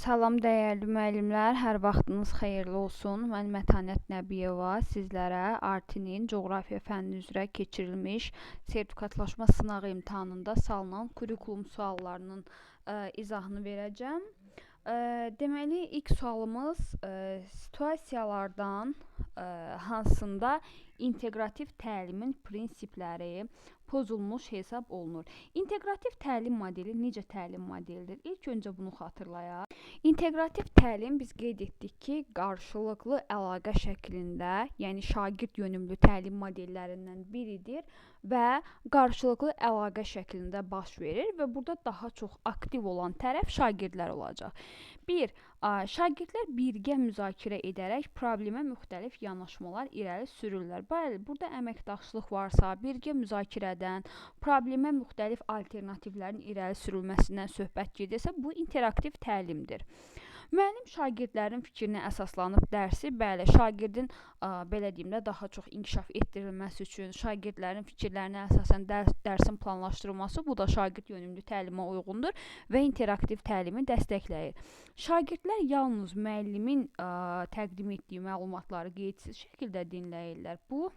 Salam dəyərli müəllimlər, hər vaxtınız xeyirli olsun. Mən Mətanət Nəbiyeva sizlərə Artinin coğrafiya fənni üzrə keçirilmiş sertifikatlaşma sınağı imtahanında salınan kurikulum suallarının izahını verəcəm. Deməli, ilk sualımız situasiyalardan hansında inteqrativ təlimin prinsipləri pozulmuş hesab olunur. İnteqrativ təlim modeli necə təlim modelidir? İlk öncə bunu xatırlayaq. İnteqrativ təlim biz qeyd etdik ki, qarşılıqlı əlaqə şəklində, yəni şagird yönümlü təlim modellərindən biridir və qarşılıqlı əlaqə şəklində baş verir və burada daha çox aktiv olan tərəf şagirdlər olacaq. 1. Şagirdlər birgə müzakirə edərək problemə müxtəlif yanaşmalar irəli sürürlər. Bəli, burada əməkdaşlıq varsa, birgə müzakirədən, problemə müxtəlif alternativlərin irəli sürülməsindən söhbət gedirsə, bu interaktiv təlimdir. Müəllim şagirdlərin fikrinə əsaslanıb dərsi, bəli, şagirdin belə deyim də daha çox inkişaf etdirilməsi üçün, şagirdlərin fikirlərinə əsasən dərsin planlaşdırılması, bu da şagird yönümlü təlimə uyğundur və interaktiv təlimi dəstəkləyir. Şagirdlər yalnız müəllimin təqdim etdiyi məlumatları qeydsiz şəkildə dinləyirlər. Bu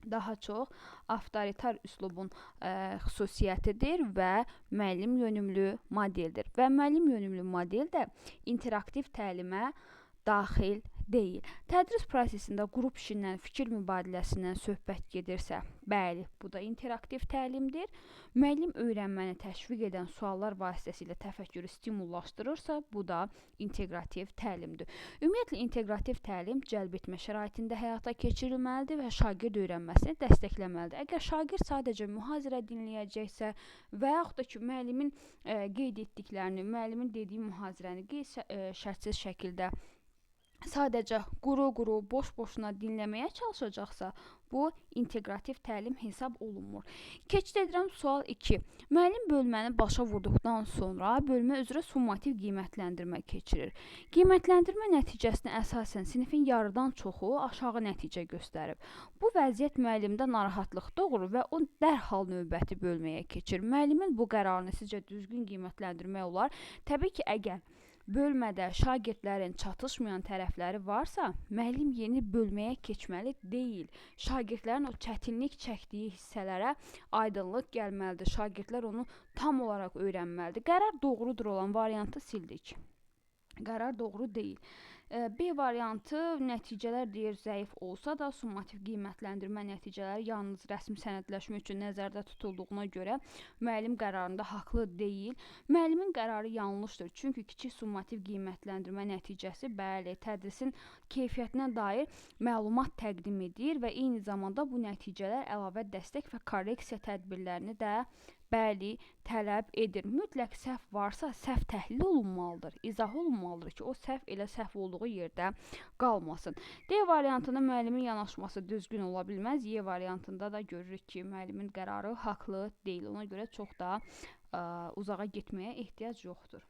daha çox avtoritar üslubun xüsusiyyətidir və müəllim yönümlü modeldir. Və müəllim yönümlü model də interaktiv təlimə daxil deyil. Tədris prosesində qrup işindən, fikir mübadiləsindən söhbət gedirsə, bəli, bu da interaktiv təlimdir. Müəllim öyrənməni təşviq edən suallar vasitəsilə təfəkkürü stimullaşdırırsa, bu da inteqrativ təlimdir. Ümumiyyətlə, inteqrativ təlim cəlb etmə şəraitində həyata keçirilməlidir və şagird öyrənməsini dəstəkləməlidir. Əgər şagird sadəcə mühazirə dinləyəcəksə və yaxud da ki, müəllimin qeyd etdiklərini, müəllimin dediyi mühazirəni şərtsiz şəkildə sadəcə quru-quru, boş-boşuna dinləməyə çalışacaqsa, bu inteqrativ təlim hesab olunmur. Keçid edirəm sual 2. Müəllim bölməni başa vurduqdan sonra bölmə üzrə summativ qiymətləndirmə keçirir. Qiymətləndirmə nəticəsinə əsasən sinifin yarıdan çoxu aşağı nəticə göstərib. Bu vəziyyət müəllimdə narahatlıq doğurur və o dərhal növbəti bölməyə keçir. Müəllimin bu qərarını sizcə düzgün qiymətləndirmək olar? Təbii ki, əgər bölmədə şagirdlərin çatışmayan tərəfləri varsa, müəllim yeni bölməyə keçməli deyil. Şagirdlərin o çətinlik çəkdiyi hissələrə aydınlıq gəlməlidir. Şagirdlər onu tam olaraq öyrənməlidir. Qərar doğrudur olan variantı sildik. Qərar doğru deyil. B variantı nəticələr deyir zəif olsa da, summativ qiymətləndirmə nəticələri yalnız rəsmi sənədləşmə üçün nəzərdə tutulduğuna görə müəllim qərarında haqlı deyil. Müəllimin qərarı yanlışdır, çünki kiçik summativ qiymətləndirmə nəticəsi bəli, tədrisin keyfiyyətinə dair məlumat təqdim edir və eyni zamanda bu nəticələr əlavə dəstək və korreksiya tədbirlərini də bəli, tələb edir. Mütləq səhv varsa, səhv təhlil olunmalıdır, izah olunmalıdır ki, o səhv elə səhv olduğu yerdə qalmasın. D variantında müəllimin yanaşması düzgün ola bilməz. Y variantında da görürük ki, müəllimin qərarı haqlı deyil. Ona görə çox da uzağa getməyə ehtiyac yoxdur.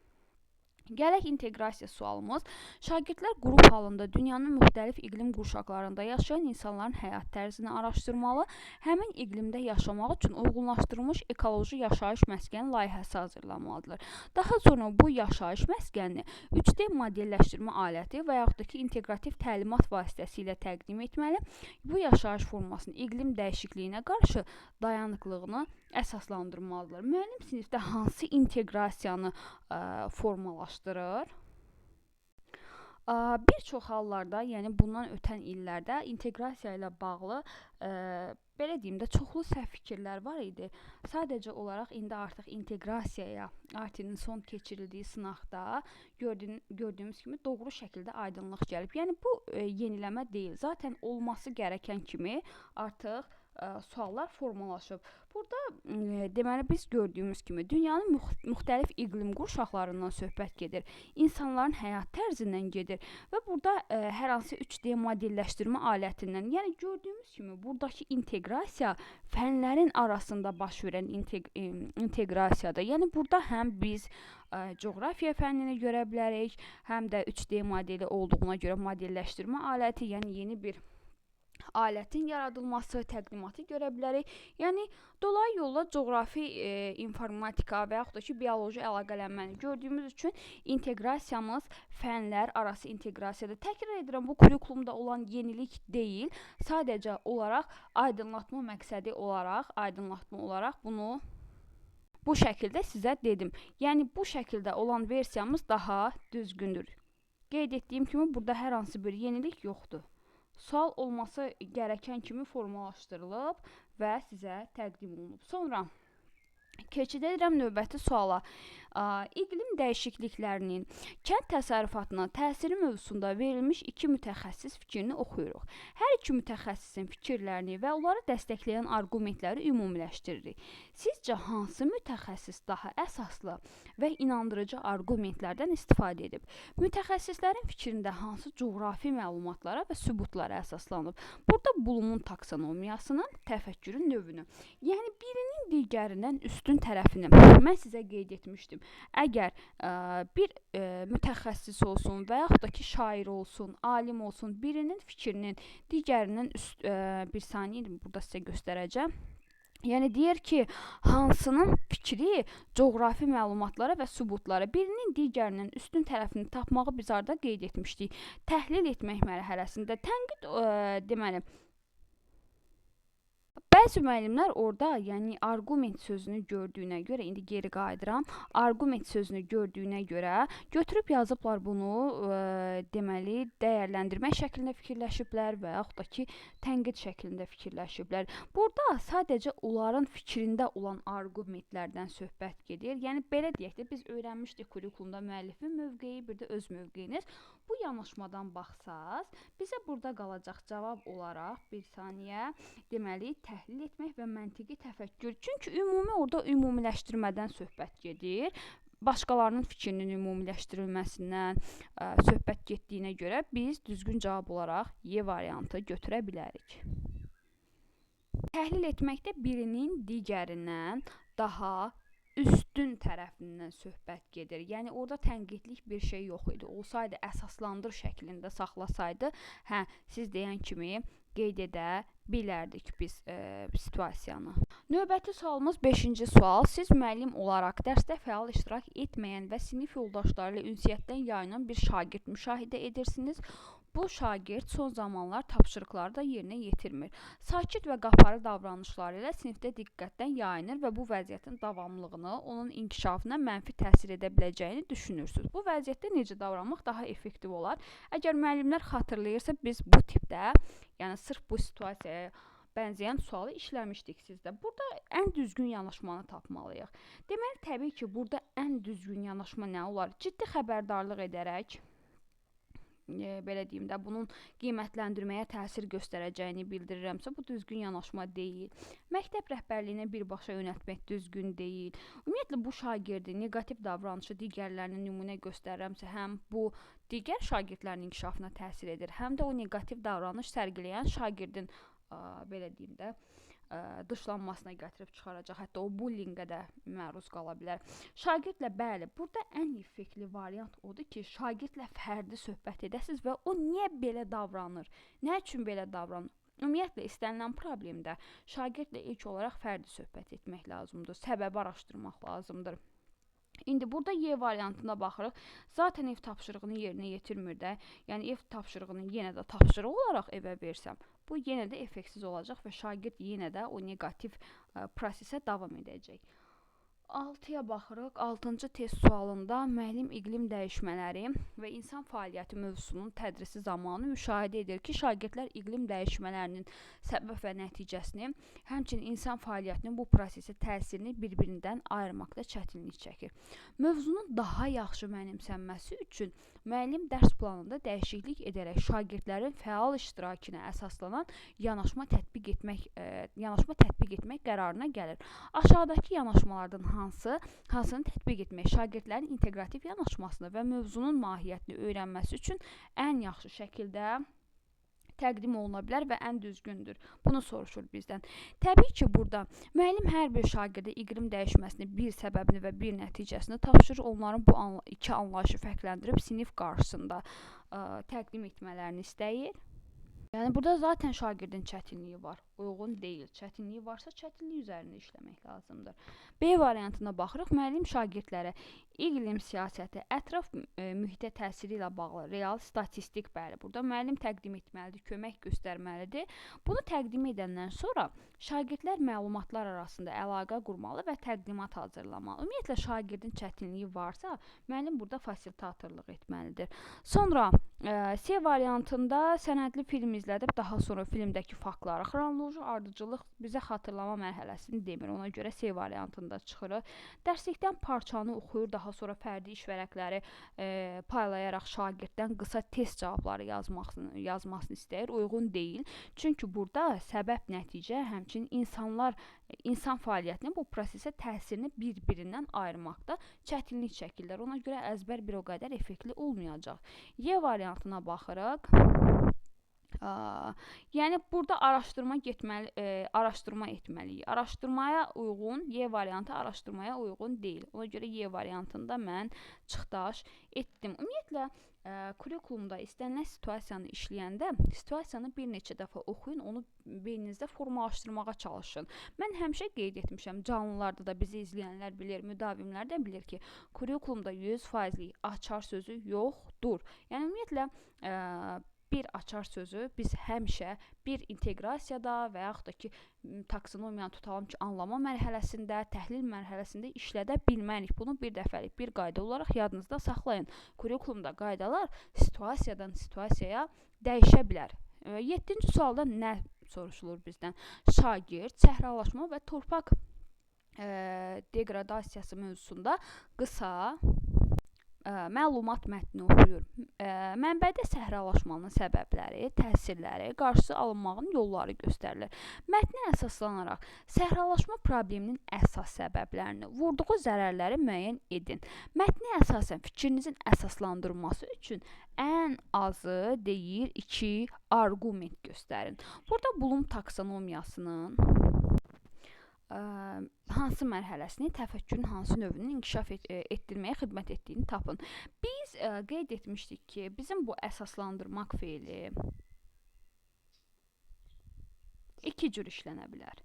Gələk inteqrasiya sualımız. Şagirdlər qrup halında dünyanın müxtəlif iqlim qurşaqlarında yaşayan insanların həyat tərzini araşdırmalı, həmin iqlimdə yaşamaq üçün uyğunlaşdırılmış ekoloji yaşayış məskəni layihəsi hazırlamalıdırlar. Daha sonra bu yaşayış məskənini 3D modelləşdirmə aləti və yaxud da ki, inteqrativ təlimat vasitəsilə təqdim etməli. Bu yaşayış formasının iqlim dəyişikliyinə qarşı dayanıqlığını əsaslandırmalıdırlar. Müəllim sinifdə hansı inteqrasiyanı formalaşdırır? Bir çox hallarda, yəni bundan ötən illərdə inteqrasiya ilə bağlı belə deyim də çoxlu səhv fikirlər var idi. Sadəcə olaraq indi artıq inteqrasiyaya Artinin son keçirildiyi sınaqda gördüyümüz kimi doğru şəkildə aydınlıq gəlib. Yəni bu yeniləmə deyil. Zaten olması gərəkən kimi artıq suallar formalaşıb. Burada deməli biz gördüyümüz kimi dünyanın müxtəlif iqlim qurşaqlarından söhbət gedir. İnsanların həyat tərzindən gedir və burada hər hansı 3D modelləşdirmə alətindən, yəni gördüyümüz kimi buradakı inteqrasiya fənlərin arasında baş verən inteqrasiyadır. Yəni burada həm biz coğrafiya fənnini görə bilərik, həm də 3D modeli olduğuna görə modelləşdirmə aləti, yəni yeni bir alətin yaradılması, təqdimatı görə bilərik. Yəni dolayı yolla coğrafi, informatika və yaxud da ki, bioloji əlaqələnməni gördüyümüz üçün inteqrasiyamız fənlər arası inteqrasiyadır. Təkrar edirəm, bu kurikulumda olan yenilik deyil. Sadəcə olaraq aydınlatma məqsədi olaraq bunu bu şəkildə sizə dedim. Yəni bu şəkildə olan versiyamız daha düzgündür. Qeyd etdiyim kimi burada hər hansı bir yenilik yoxdur. Sual olması gərəkən kimi formalaşdırılıb və sizə təqdim olunub. Sonra keçid edirəm növbəti suala. İqlim dəyişikliklərinin kənd təsərrüfatına təsiri mövzusunda verilmiş iki mütəxəssis fikrini oxuyuruq. Hər iki mütəxəssisin fikirlərini və onları dəstəkləyən arqumentləri ümumiləşdiririk. Sizcə hansı mütəxəssis daha əsaslı və inandırıcı arqumentlərdən istifadə edib? Mütəxəssislərin fikrində hansı coğrafi məlumatlara və sübutlara əsaslanıb? Burada Bloom'un taksonomiyasının, təfəkkürün növünü, yəni birinin digərindən üstün tərəfini mən sizə qeyd etmişdim. Əgər bir mütəxəssis olsun və yaxud da ki, şair olsun, alim olsun, birinin fikrinin digərindən bir saniyə burada sizə göstərəcəm. Yəni deyir ki, hansının fikri coğrafi məlumatlara və sübutlara birinin digərindən üstün tərəfini tapmağı biz arada qeyd etmişdik. Təhlil etmək mərhələsində tənqid deməli bəzi müəllimlər orada, yəni arqument sözünü gördüyünə görə, indi geri qayıdıram, arqument sözünü gördüyünə görə götürüb yazıblar bunu, deməli, dəyərləndirmək şəklində fikirləşiblər və yaxud da ki, tənqid şəklində fikirləşiblər. Burada sadəcə onların fikrində olan arqumentlərdən söhbət gedir. Yəni, belə deyək də, biz öyrənmişdik kurikulumda müəllifin mövqeyi, bir də öz mövqeyiniz. Bu yanaşmadan baxsaz, bizə burada qalacaq cavab olaraq, bir saniyə, deməli, təhlil etmək və məntiqi təfəkkür. Çünki ümumi orada ümumiləşdirmədən söhbət gedir. Başqalarının fikrinin ümumiləşdirilməsindən söhbət getdiyinə görə biz düzgün cavab olaraq Y variantı götürə bilərik. Təhlil etməkdə birinin digərindən daha üstün tərəfindən söhbət gedir. Yəni orada tənqidlik bir şey yox idi. Olsaydı əsaslandır şəklində saxlasaydı, siz deyən kimi qeyd edə bilərdik biz situasiyanı. Növbəti sualımız 5-ci sual. Siz müəllim olaraq dərsdə fəal iştirak etməyən və sinif yoldaşları ilə ünsiyyətdən yayınan bir şagird müşahidə edirsiniz. Bu şagird son zamanlar tapşırıqları da yerinə yetirmir. Sakit və qapalı davranışları ilə sinifdə diqqətdən yayınır və bu vəziyyətin davamlılığını, onun inkişafına mənfi təsir edə biləcəyini düşünürsünüz. Bu vəziyyətdə necə davranmaq daha effektiv olar? Əgər müəllimlər xatırlayırsa, biz bu tipdə, yəni sırf bu situasiyaya bənzəyən sualı işləmişdik sizdə. Burada ən düzgün yanaşmanı tapmalıyıq. Deməli, təbii ki, burada ən düzgün yanaşma nə olar? Ciddi xəbərdarlıq edərək, belə deyim də, bunun qiymətləndirməyə təsir göstərəcəyini bildirirəmsə, bu düzgün yanaşma deyil. Məktəb rəhbərliyinə birbaşa yönəltmək düzgün deyil. Ümumiyyətlə, bu şagirdi negativ davranışı digərlərinə nümunə göstərirəmsə, həm bu digər şagirdlərin inkişafına təsir edir, həm də o negativ davranış sərgiləyən şagirdin, belə deyim də, dışlanmasına gətirib çıxaracaq, hətta o bullyingə də məruz qala bilər. Şagirdlə, bəli, burada ən effektli variant odur ki, şagirdlə fərdi söhbət edəsiniz və o niyə belə davranır, nə üçün belə davranır? Ümumiyyətlə, istənilən problemdə şagirdlə ilk olaraq fərdi söhbət etmək lazımdır, səbəbi araşdırmaq lazımdır. İndi burada Y variantına baxırıq. Zaten ev tapşırığını yerinə yetirmir də. Yəni ev tapşırığını yenə də tapşırıq olaraq evə versəm, bu yenə də effektsiz olacaq və şagird yenə də o negativ prosesə davam edəcək. 6-ya baxırıq. 6-cı test sualında müəllim iqlim dəyişmələri və insan fəaliyyəti mövzusunun tədrisi zamanı müşahidə edir ki, şagirdlər iqlim dəyişmələrinin səbəb və nəticəsini, həmçinin insan fəaliyyətinin bu prosesə təsirini bir-birindən ayırmaqda çətinlik çəkir. Mövzunun daha yaxşı mənimsənməsi üçün müəllim dərs planında dəyişiklik edərək şagirdlərin fəal iştirakına əsaslanan yanaşma tətbiq etmək qərarına gəlir. Aşağıdakı yanaşmalardan hansını tətbiq etmək şagirdlərin inteqrativ yanaşmasını və mövzunun mahiyyətini öyrənməsi üçün ən yaxşı şəkildə təqdim oluna bilər və ən düzgündür. Bunu soruşur bizdən. Təbii ki, burada müəllim hər bir şagirdə iqlim dəyişməsini, bir səbəbini və bir nəticəsini tapşırır. Onların bu iki anlayışı fərqləndirib sinif qarşısında təqdim etmələrini istəyir. Yəni burada zaten şagirdin çətinliyi var, uyğun deyil. Çətinliyi varsa çətinlik üzərində işləmək lazımdır. B variantına baxırıq. Müəllim şagirdlərə iqlim siyasəti, ətraf mühitə təsiri ilə bağlı real statistik, bəli, burada müəllim təqdim etməlidir, kömək göstərməlidir. Bunu təqdim edəndən sonra şagirdlər məlumatlar arasında əlaqə qurmalı və təqdimat hazırlamalı. Ümumiyyətlə şagirdin çətinliyi varsa, müəllim burada fasilitatorluq etməlidir. Sonra C variantında sənədli film izlədib, daha sonra filmdəki faktları, xronoloji ardıcıllıq bizə xatırlama mərhələsini demir. Ona görə C variantında çıxırıq. Dərslikdən parçanı oxuyur, daha sonra fərdi iş vərəqləri paylayaraq şagirddən qısa test cavabları yazmasını istəyir. Uyğun deyil. Çünki burada səbəb, nəticə, həmçinin insan fəaliyyətinin bu prosesə təsirini bir-birindən ayırmaqda çətinlik çəkirlər. Ona görə əzbər bir o qədər effektli olmayacaq. Y variantına baxırıq. Yəni burada araşdırma etməliyik. Araşdırmaya uyğun, Y variantı araşdırmaya uyğun deyil. Ona görə Y variantında mən çıxdaş etdim. Ümumiyyətlə, kurikulumda istənilən situasiyanı işləyəndə, situasiyanı bir neçə dəfə oxuyun, onu beyninizdə formalaşdırmağa çalışın. Mən həmişə qeyd etmişəm, canlılarda da bizi izləyənlər bilir, müdavimlər də bilir ki, kurikulumda 100%lik açar sözü yoxdur. Yəni, ümumiyyətlə, bir açar sözü biz həmişə bir inteqrasiyada və yaxud da ki, taksonomiyanı tutalım ki, anlama mərhələsində, təhlil mərhələsində işlədə bilmərik. Bunu bir dəfəlik bir qayda olaraq yadınızda saxlayın. Kurikulumda qaydalar situasiyadan situasiyaya dəyişə bilər. 7-ci sualda nə soruşulur bizdən? Şagird, səhralaşma və torpaq degradasiyası mövzusunda qısa məlumat mətni oxuyur. Mənbədə səhralaşmanın səbəbləri, təsirləri, qarşısı alınmağın yolları göstərilir. Mətnə əsaslanaraq səhralaşma probleminin əsas səbəblərini, vurduğu zərərləri müəyyən edin. Mətnə əsasən fikrinizin əsaslandırılması üçün ən azı deyir 2 arqument göstərin. Burada Bloom taksonomiyasının hansı mərhələsini, təfəkkürün hansı növünü inkişaf etdirməyə xidmət etdiyini tapın. Biz qeyd etmişdik ki, bizim bu əsaslandırmaq feili iki cür işlənə bilər.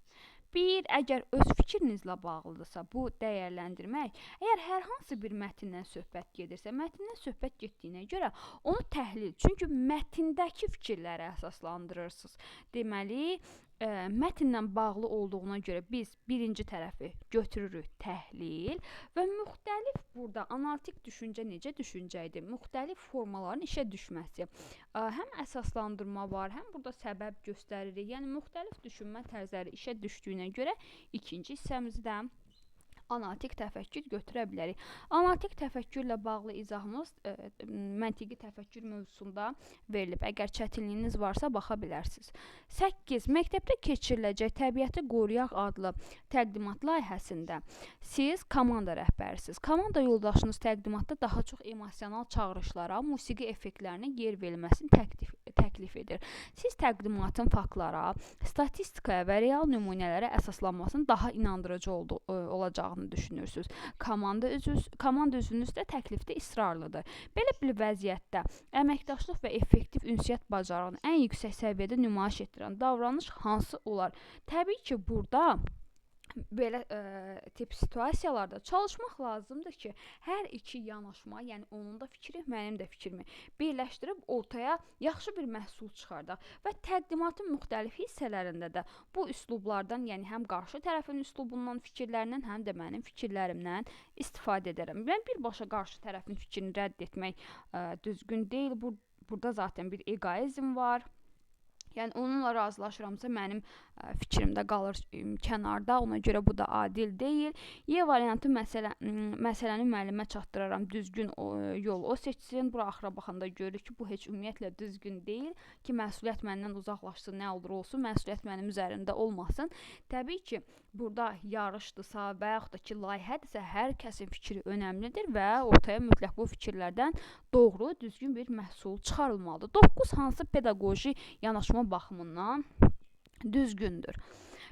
Bir, əgər öz fikrinizlə bağlıdırsa, bu dəyərləndirmək, əgər hər hansı bir mətndən söhbət gedirsə, mətndən söhbət getdiyinə görə onu təhlil, çünki mətndəki fikirləri əsaslandırırsınız. Deməli, mətnlə bağlı olduğuna görə biz birinci tərəfi götürürük təhlil və müxtəlif burada analitik düşüncə necə düşüncə idi? Müxtəlif formaların işə düşməsi. Həm əsaslandırma var, həm burada səbəb göstəririk. Yəni, müxtəlif düşünmə tərzləri işə düşdüyünə görə ikinci hissəmizdə analitik təfəkkür götürə bilərik. Analitik təfəkkürlə bağlı izahımız məntiqi təfəkkür mövzusunda verilib. Əgər çətinliyiniz varsa, baxa bilərsiniz. 8. Məktəbdə keçiriləcək Təbiəti Qoruyaq adlı təqdimat layihəsində siz komanda rəhbərisiniz. Komanda yoldaşınız təqdimatda daha çox emosional çağırışlara, musiqi effektlərinə yer verilməsini təklif edir. Siz təqdimatın faktlara, statistikaya və real nümunələrə əsaslanmasının daha inandırıcı olacağını düşünürsünüz. Komanda üzvünüz də təklifdə israrlıdır. Belə bir vəziyyətdə əməkdaşlıq və effektiv ünsiyyət bacarığını ən yüksək səviyyədə nümayiş etdirən davranış hansı olar? Təbii ki, burada belə tip situasiyalarda çalışmaq lazımdır ki, hər iki yanaşma, yəni onun da fikri, mənim də fikrimi birləşdirib ortaya yaxşı bir məhsul çıxardaq və təqdimatın müxtəlif hissələrində də bu üslublardan, yəni həm qarşı tərəfin üslubundan, fikirlərindən, həm də mənim fikirlərimdən istifadə edərəm. Mən birbaşa qarşı tərəfin fikrini rədd etmək düzgün deyil. Burada zaten bir egoizm var. Yəni, onunla razılaşıramsa mənim fikrimdə qalır kənarda, ona görə bu da adil deyil. Y variantı məsələni müəllimə çatdıraram, düzgün yol o seçsin. Bura axıra baxanda görürük ki, bu heç ümumiyyətlə düzgün deyil ki, məsuliyyət məndən uzaqlaşsın, nə olur olsun, məsuliyyət mənim üzərimdə olmasın. Təbii ki, burada yarışdırsa və yaxud da ki, layihədirsə, hər kəsin fikri önəmlidir və ortaya mütləq bu fikirlərdən doğru, düzgün bir məhsul çıxarılmalıdır. 9. Hansı pedaqoji yanaşma baxımından düzgündür?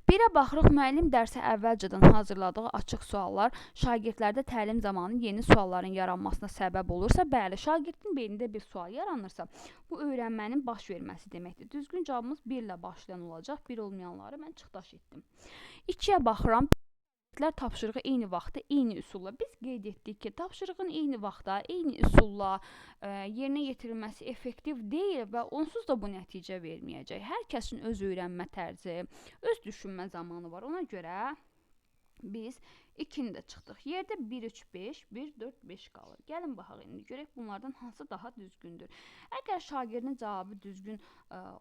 Birə baxırıq, müəllim dərsə əvvəlcədən hazırladığı açıq suallar şagirdlərdə təlim zamanı yeni sualların yaranmasına səbəb olursa, bəli, şagirdin beynində bir sual yaranırsa, bu öyrənmənin baş verməsi deməkdir. Düzgün cavabımız 1 ilə başlayan olacaq. 1 olmayanları mən çıxdaş etdim. 2-yə baxıram. Tapşırığı eyni vaxtda, eyni üsulla. Biz qeyd etdik ki, tapşırığın eyni vaxtda, eyni üsulla yerinə yetirilməsi effektiv deyil və onsuz da bu nəticə verməyəcək. Hər kəsin öz öyrənmə tərzi, öz düşünmə zamanı var. Ona görə biz 2-ni də çıxdıq. Yerdə 1, 3, 5, 1, 4, 5 qalır. Gəlin baxaq indi görək bunlardan hansı daha düzgündür. Əgər şagirdin cavabı düzgün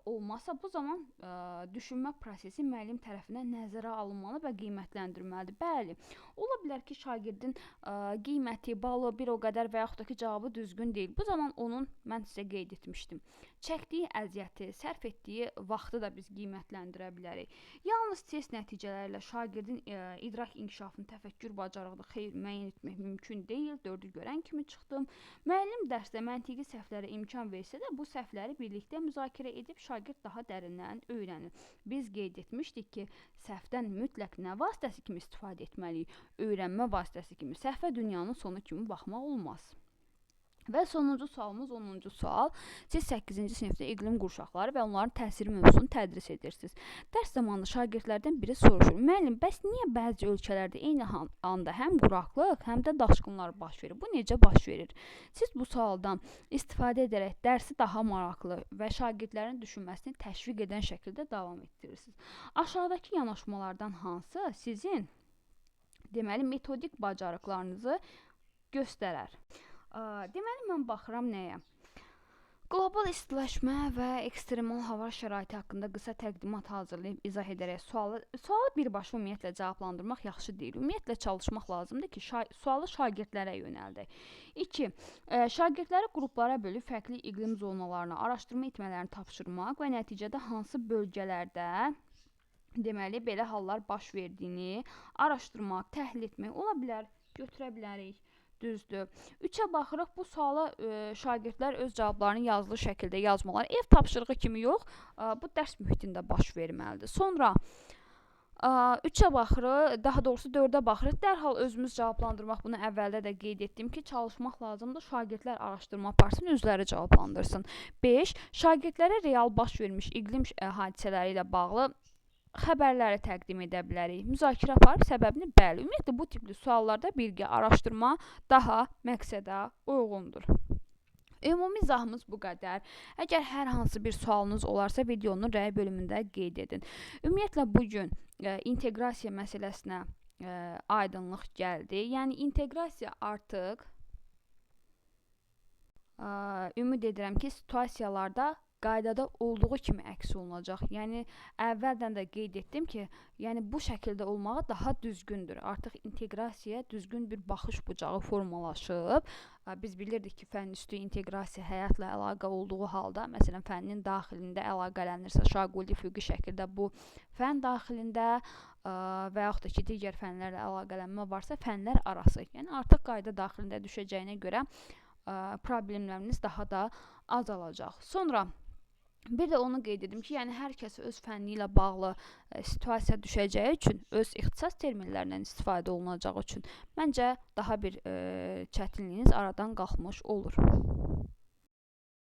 olmasa, bu zaman düşünmə prosesi müəllim tərəfindən nəzərə alınmalı və qiymətləndirilməlidir. Bəli, ola bilər ki, şagirdin qiyməti, balı bir o qədər və yaxud da ki, cavabı düzgün deyil. Bu zaman onun, mən sizə qeyd etmişdim, çəkdiyi əziyyəti, sərf etdiyi vaxtı da biz qiymətləndirə bilərik. Yalnız test nəticələri ilə şagirdin idrak inkişafını, təfəkkür bacarığını müəyyən etmək mümkün deyil. 4-ü görən kimi çıxdım. Müəllim dərsdə məntiqi səhvlərə imkan versə də, bu səhvləri birlikdə müzakirə edib şagird daha dərindən öyrənir. Biz qeyd etmişdik ki, səhvdən mütləq nə vasitəsi kimi istifadə etməliyik? Öyrənmə vasitəsi kimi. Səhvə dünyanın sonu kimi baxmaq olmaz. Və sonuncu sualımız 10-cu sual. Siz 8-ci sinifdə iqlim qurşaqları və onların təsiri mövzusunu tədris edirsiniz. Dərs zamanı şagirdlərdən biri soruşur: müəllim, bəs niyə bəzi ölkələrdə eyni anda həm quraqlıq, həm də daşqınlar baş verir? Bu necə baş verir? Siz bu sualdan istifadə edərək dərsi daha maraqlı və şagirdlərin düşünməsini təşviq edən şəkildə davam etdirirsiniz. Aşağıdakı yanaşmalardan hansı sizin metodik bacarıqlarınızı göstərər? Deməli, mən baxıram nəyə? Qlobal istiləşmə və ekstremal hava şəraiti haqqında qısa təqdimat hazırlayıb izah edərək sualı birbaşa ümumiyyətlə cavablandırmaq yaxşı deyil. Ümumiyyətlə çalışmaq lazımdır ki, sualı şagirdlərə yönəldək. 2. Şagirdləri qruplara bölüb fərqli iqlim zonalarına araşdırma etmələrini tapşırmaq və nəticədə hansı bölgələrdə belə hallar baş verdiyini araşdırmaq, təhlil etmək ola bilər, götürə bilərik. Düzdür. 3-ə baxırıq, bu suala şagirdlər öz cavablarını yazılı şəkildə yazmalar. Ev tapşırığı kimi yox, bu dərs mühitində baş verməlidir. Sonra 3-ə baxırıq, daha doğrusu 4-ə baxırıq. Dərhal özümüz cavablandırmaq, bunu əvvəldə də qeyd etdim ki, çalışmaq lazımdır. Şagirdlər araşdırma aparsın, özləri cavablandırsın. 5. Şagirdlərə real baş vermiş iqlim hadisələri ilə bağlı xəbərləri təqdim edə bilərik. Müzakirə aparıb səbəbini bəli. Ümumiyyətlə, bu tipli suallarda birgə araşdırma daha məqsədə uyğundur. Ümumi izahımız bu qədər. Əgər hər hansı bir sualınız olarsa, videonun rəy bölümündə qeyd edin. Ümumiyyətlə, bugün inteqrasiya məsələsinə aydınlıq gəldi. Yəni, inteqrasiya artıq ümid edirəm ki, situasiyalarda qaydada olduğu kimi əks olunacaq. Yəni, əvvəldən də qeyd etdim ki, bu şəkildə olmağı daha düzgündür. Artıq inteqrasiyaya düzgün bir baxış bucağı formalaşıb. Biz bilirdik ki, fənn üstü inteqrasiya həyatla əlaqə olduğu halda, məsələn, fənnin daxilində əlaqələnirsə, şaquli füqi şəkildə bu fənn daxilində və yaxud da ki, digər fənlərlə əlaqələnmə varsa, fənlər arası. Yəni, artıq qayda daxilində düşəcəyinə görə problemləriniz daha da azalacaq. Sonra bir də onu qeyd edim ki, hər kəs öz fənni ilə bağlı situasiya düşəcəyi üçün, öz ixtisas terminlərindən istifadə olunacağı üçün məncə daha bir çətinliyiniz aradan qalxmış olur.